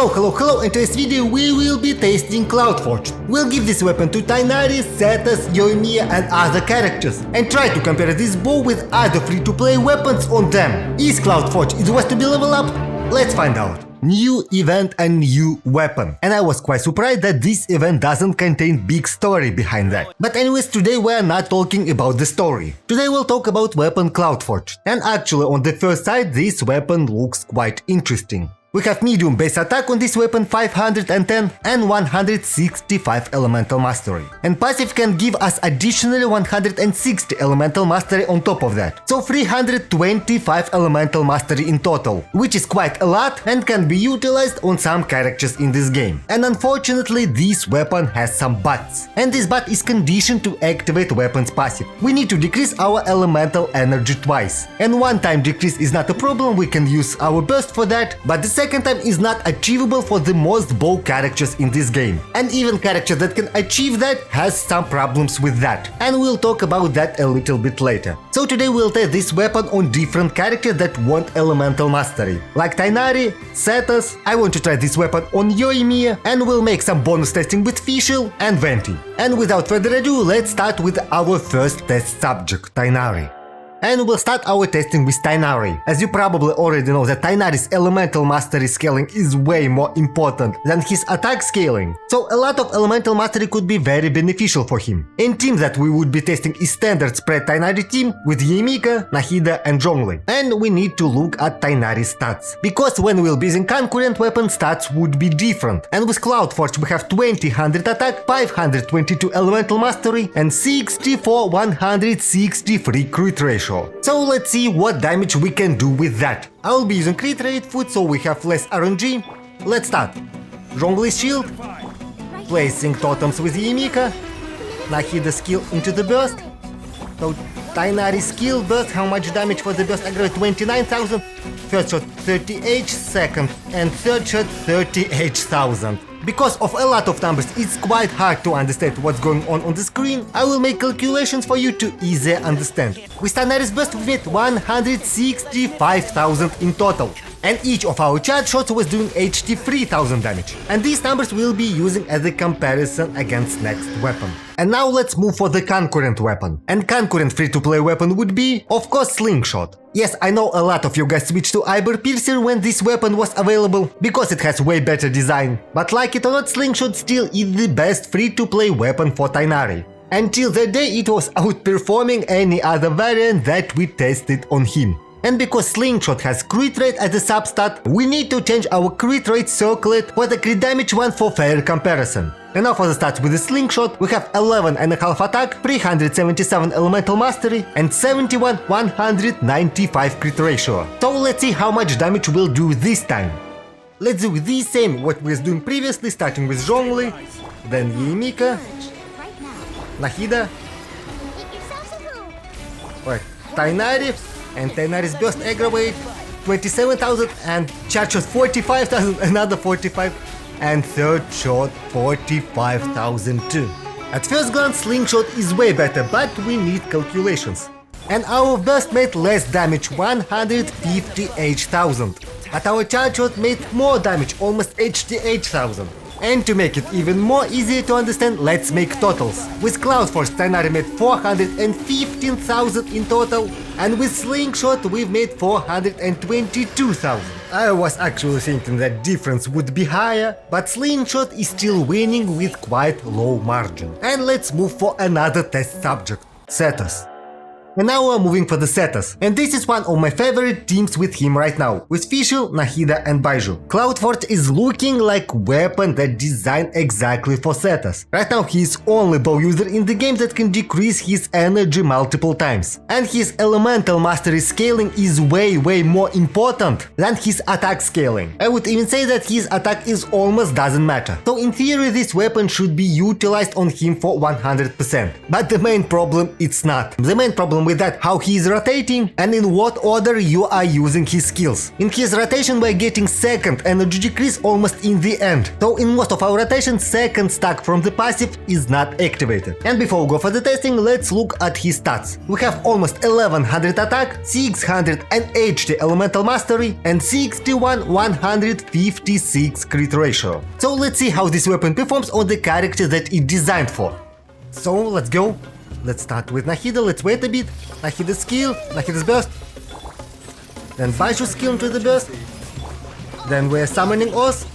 Hello, in today's video we will be testing Cloudforged. We'll give this weapon to Tighnari, Sethos, Yoimiya and other characters, and try to compare this bow with other free-to-play weapons on them. Is Cloudforged is worth to be leveled up? Let's find out. New event and new weapon. And I was quite surprised that this event doesn't contain big story behind that. But anyways, today we are not talking about the story. Today we'll talk about weapon Cloudforged. And actually on the first sight this weapon looks quite interesting. We have medium base attack on this weapon 510 and 165 elemental mastery. And passive can give us additionally 160 elemental mastery on top of that. So 325 elemental mastery in total, which is quite a lot and can be utilized on some characters in this game. And unfortunately this weapon has some buts. And this but is conditioned to activate weapon's passive. We need to decrease our elemental energy twice. And one time decrease is not a problem, we can use our burst for that, but the second time is not achievable for the most bow characters in this game. And even character that can achieve that has some problems with that. And we'll talk about that a little bit later. So today we'll test this weapon on different characters that want elemental mastery. Like Tighnari, Sethos, I want to try this weapon on Yoimiya, and we'll make some bonus testing with Fisch and Venti. And without further ado, let's start with our first test subject, Tighnari. And we'll start our testing with Tighnari. As you probably already know that Tighnari's elemental mastery scaling is way more important than his attack scaling. So a lot of elemental mastery could be very beneficial for him. In team that we would be testing is standard spread Tighnari team with Yoimiya, Nahida and Zhongli. And we need to look at Tighnari's stats. Because when we'll be using concurrent weapon stats would be different. And with Cloudforged we have 2000 attack, 522 elemental mastery and 163 crit ratio. So let's see what damage we can do with that. I'll be using crit rate foot so we have less RNG. Let's start. Zhongli's shield, placing totems with Yoimiya, Nahida skill into the burst. So Tighnari's skill burst, how much damage for the burst? Aggregate 29,000. First shot 30H, second and third shot 30H,000. Because of a lot of numbers, it's quite hard to understand what's going on the screen. I will make calculations for you to easier understand. With Tighnari's burst we made 165,000 in total. And each of our charge shots was doing 83,000 damage. And these numbers we'll be using as a comparison against next weapon. And now let's move for the concurrent weapon. And concurrent free-to-play weapon would be, of course, Slingshot. Yes, I know a lot of you guys switched to Iber Piercer when this weapon was available, because it has way better design. But like it or not, Slingshot still is the best free-to-play weapon for Tighnari. Until the day it was outperforming any other variant that we tested on him. And because Slingshot has crit rate as a substat, we need to change our crit rate circlet for the crit damage one for fair comparison. And now for the stats with the Slingshot, we have 11.5 attack, 377 elemental mastery and 195 crit ratio. So let's see how much damage we'll do this time. Let's do the same what we was doing previously, starting with Zhongli, then Yoimiya, Nahida, Tighnari. And Tighnari's burst aggravate 27,000 and charge shot 45,000, another 45 and third shot 45,000 too. At first glance Slingshot is way better, but we need calculations. And our burst made less damage, 158,000. But our charge shot made more damage, almost 88,000. And to make it even more easier to understand, let's make totals. With Cloudforged, Tighnari made 415,000 in total, and with Slingshot we've made 422,000. I was actually thinking that difference would be higher, but Slingshot is still winning with quite low margin. And let's move for another test subject, Sethos. And now we're moving for the Sethos, and this is one of my favorite teams with him right now, with Fisch, Nahida and Baiju. Cloudforged is looking like weapon that designed exactly for Sethos. Right now he is only bow user in the game that can decrease his energy multiple times. And his elemental mastery scaling is way more important than his attack scaling. I would even say that his attack is almost doesn't matter. So in theory this weapon should be utilized on him for 100%. But the main problem it's not. The main problem problem with that, how he is rotating and in what order you are using his skills. In his rotation we're getting second energy decrease almost in the end. So in most of our rotations, second stack from the passive is not activated. And before we go for the testing, let's look at his stats. We have almost 1100 attack, 680 elemental mastery and 156 crit ratio. So let's see how this weapon performs on the character that it's designed for. So let's go. Let's start with Nahida, let's wait a bit. Nahida's skill, Nahida's burst. Then Baishu's skill into the burst. Then we're summoning Oz.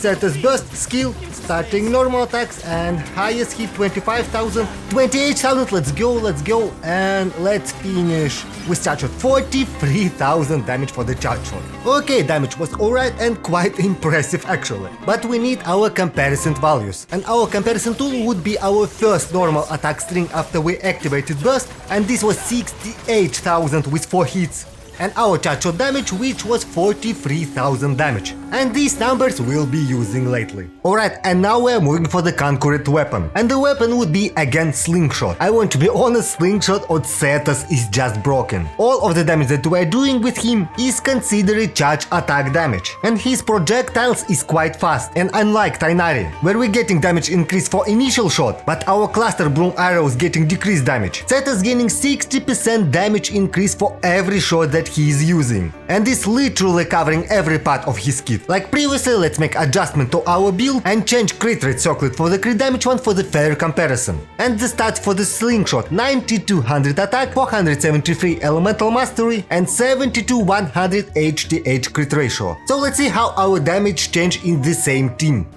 Sethos burst skill, starting normal attacks and highest hit 25,000, 28,000, let's go, and let's finish with charge shot, 43,000 damage for the charge shot. Okay, damage was alright and quite impressive actually, but we need our comparison values, and our comparison tool would be our first normal attack string after we activated burst, and this was 68,000 with 4 hits. And our charge shot damage, which was 43,000 damage. And these numbers we'll be using lately. Alright, and now we're moving for the concurrent weapon. And the weapon would be again Slingshot. I want to be honest, Slingshot on Sethos is just broken. All of the damage that we're doing with him is considered charge attack damage. And his projectiles is quite fast. And unlike Tighnari, where we're getting damage increase for initial shot, but our cluster bloom arrows getting decreased damage. Sethos gaining 60% damage increase for every shot that he is using, and is literally covering every part of his kit. Like previously, let's make adjustment to our build and change crit rate circlet for the crit damage one for the fair comparison. And the stats for the Slingshot: 9200 attack, 473 elemental mastery and 72,100 HTH crit ratio. So let's see how our damage change in the same team.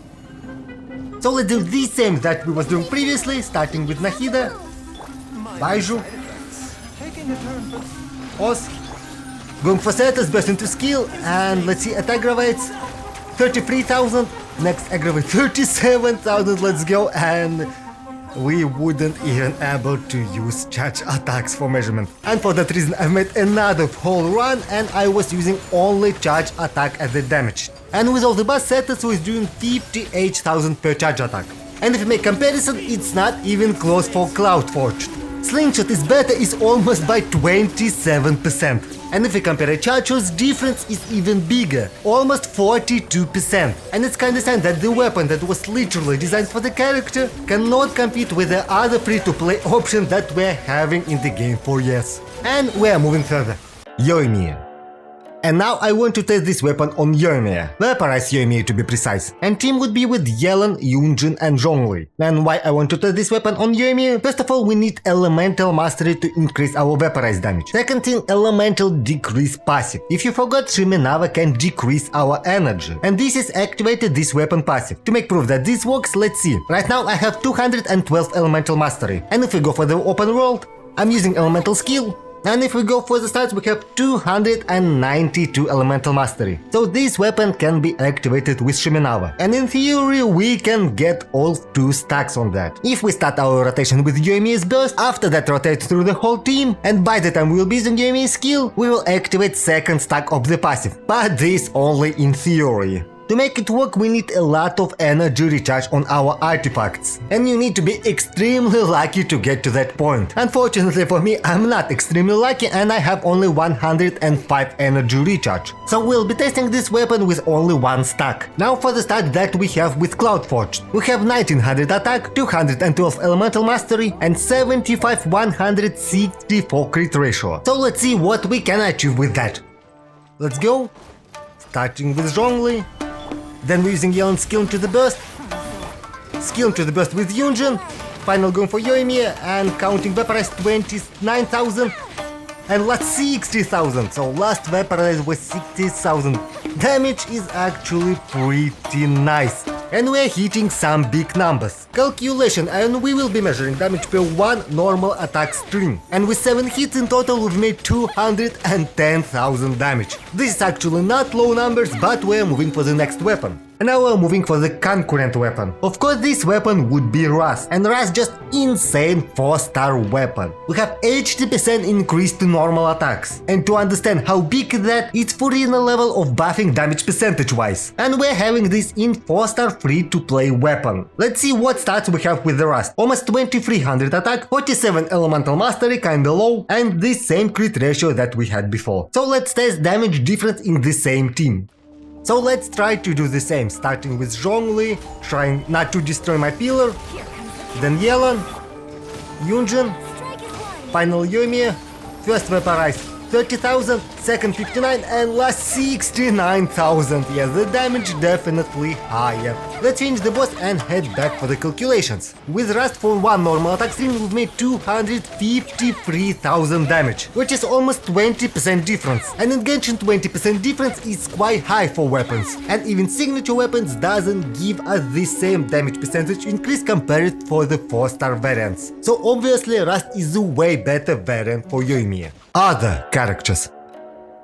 So let's do the same that we was doing previously, starting with Nahida, Baiju, Oz. Going for Sethos, burst into skill, and let's see, attack aggravates 33,000, next aggravate 37,000, let's go, and we wouldn't even able to use charge attacks for measurement. And for that reason I made another whole run and I was using only charge attack as the damage. And with all the buffs, Sethos was doing 58,000 per charge attack. And if you make comparison, it's not even close for Cloudforged. Slingshot is better is almost by 27%. And if we compare charge shots, difference is even bigger, almost 42%. And it's kinda sad that the weapon that was literally designed for the character cannot compete with the other free-to-play option that we're having in the game for years. And we're moving further. Yoimiya. And now I want to test this weapon on Yoimiya, Vaporized Yoimiya to be precise. And team would be with Yelan, Yunjin and Zhongli. And why I want to test this weapon on Yoimiya? First of all, we need Elemental Mastery to increase our Vaporized damage. Second thing, Elemental Decrease passive. If you forgot, Shimenava can decrease our energy. And this is activated this weapon passive. To make proof that this works, let's see. Right now I have 212 Elemental Mastery. And if we go for the open world, I'm using Elemental Skill. And if we go for the stats, we have 292 elemental mastery. So this weapon can be activated with Shimenava. And in theory, we can get all 2 stacks on that. If we start our rotation with Yoimiya's burst, after that rotate through the whole team, and by the time we will be using Yoimiya's skill, we will activate second stack of the passive. But this only in theory. To make it work, we need a lot of energy recharge on our artifacts. And you need to be extremely lucky to get to that point. Unfortunately for me, I'm not extremely lucky and I have only 105 energy recharge. So we'll be testing this weapon with only 1 stack. Now for the stat that we have with Cloudforged. We have 1900 attack, 212 elemental mastery and 75,164 crit ratio. So let's see what we can achieve with that. Let's go. Starting with Zhongli. Then we're using Yelan's skill into the burst. Skill into the burst with Yunjin. Final going for Yoimiya and counting vaporized 29,000. And last 60,000. So last vaporized was 60,000. Damage is actually pretty nice. And we're hitting some big numbers. Calculation, and we will be measuring damage per 1 normal attack string. And with 7 hits in total, we've made 210,000 damage. This is actually not low numbers, but we're moving for the next weapon. And now we're moving for the concurrent weapon. Of course, this weapon would be Rust, and Rust just insane 4-star weapon. We have 80% increase to normal attacks, and to understand how big that, it's fully in a level of buffing damage percentage wise. And we're having this in 4-star free to play weapon. Let's see what stats we have with the Rust. Almost 2300 attack, 47 elemental mastery, kinda low, and the same crit ratio that we had before. So let's test damage difference in the same team. So let's try to do the same, starting with Zhongli, trying not to destroy my pillar, then Yelan, Yunjin, final Yoimiya, first vaporize 30,000, second 59, and last 69,000. Yes, the damage definitely higher. Let's change the boss and head back for the calculations. With Rust for one normal attack stream, we've made 253,000 damage, which is almost 20% difference. And in Genshin, 20% difference is quite high for weapons. And even signature weapons doesn't give us the same damage percentage increase compared for the 4-star variants. So obviously Rust is a way better variant for Yoimiya. Other characters.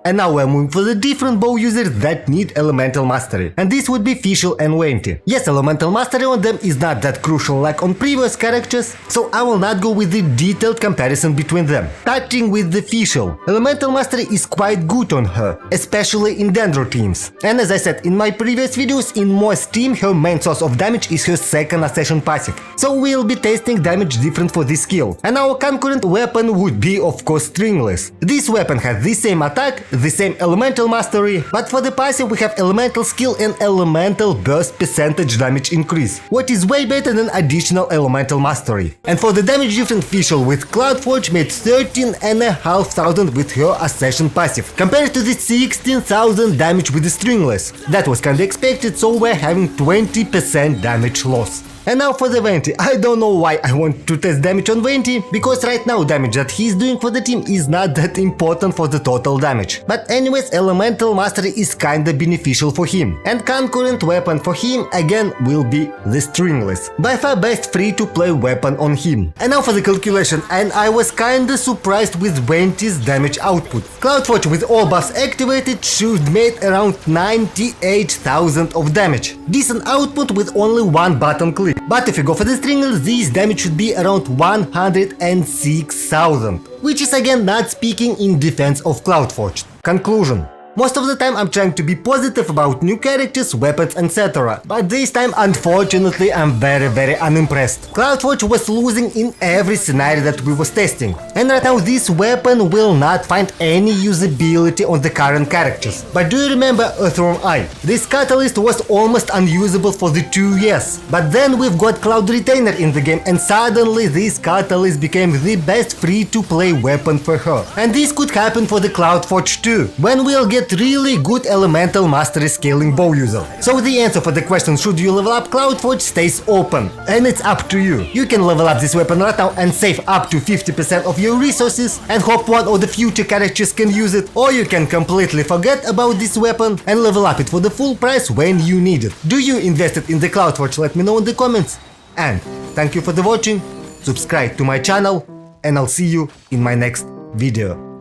And now we're moving for the different bow users that need elemental mastery, and this would be Fisch and Venti. Yes, elemental mastery on them is not that crucial like on previous characters, so I will not go with the detailed comparison between them. Starting with the Fisch, elemental mastery is quite good on her, especially in Dendro teams. And as I said in my previous videos, in most team her main source of damage is her second accession passive, so we'll be testing damage different for this skill. And our concurrent weapon would be of course Stringless. This weapon has the same attack, the same elemental mastery, but for the passive we have elemental skill and elemental burst percentage damage increase, what is way better than additional elemental mastery. And for the damage difference, Fisch with Cloudforged made 13,500 with her accession passive, compared to the 16,000 damage with the Stringless. That was kinda expected, so we're having 20% damage loss. And now for the Venti. I don't know why I want to test damage on Venti, because right now damage that he's doing for the team is not that important for the total damage. But anyways, elemental mastery is kinda beneficial for him. And concurrent weapon for him again will be the Stringless. By far best free to play weapon on him. And now for the calculation, and I was kinda surprised with Venti's damage output. Cloudforged with all buffs activated should make around 98,000 of damage. Decent output with only one button click. But if you go for the Stringless, this damage should be around 106,000, which is again not speaking in defense of Cloudforged. Conclusion. Most of the time I'm trying to be positive about new characters, weapons, etc. But this time unfortunately I'm very unimpressed. Cloudforged was losing in every scenario that we was testing. And right now this weapon will not find any usability on the current characters. But do you remember Earthworm Eye? This catalyst was almost unusable for the 2 years. But then we've got Cloud Retainer in the game, and suddenly this catalyst became the best free to play weapon for her. And this could happen for the Cloudforged too, when we'll get really good elemental mastery scaling bow user. So the answer for the question should you level up Cloudforged stays open, and it's up to you. You can level up this weapon right now and save up to 50% of your resources and hope one of the future characters can use it, or you can completely forget about this weapon and level up it for the full price when you need it. Do you invest it in the Cloudforged? Let me know in the comments. And thank you for the watching, subscribe to my channel, and I'll see you in my next video.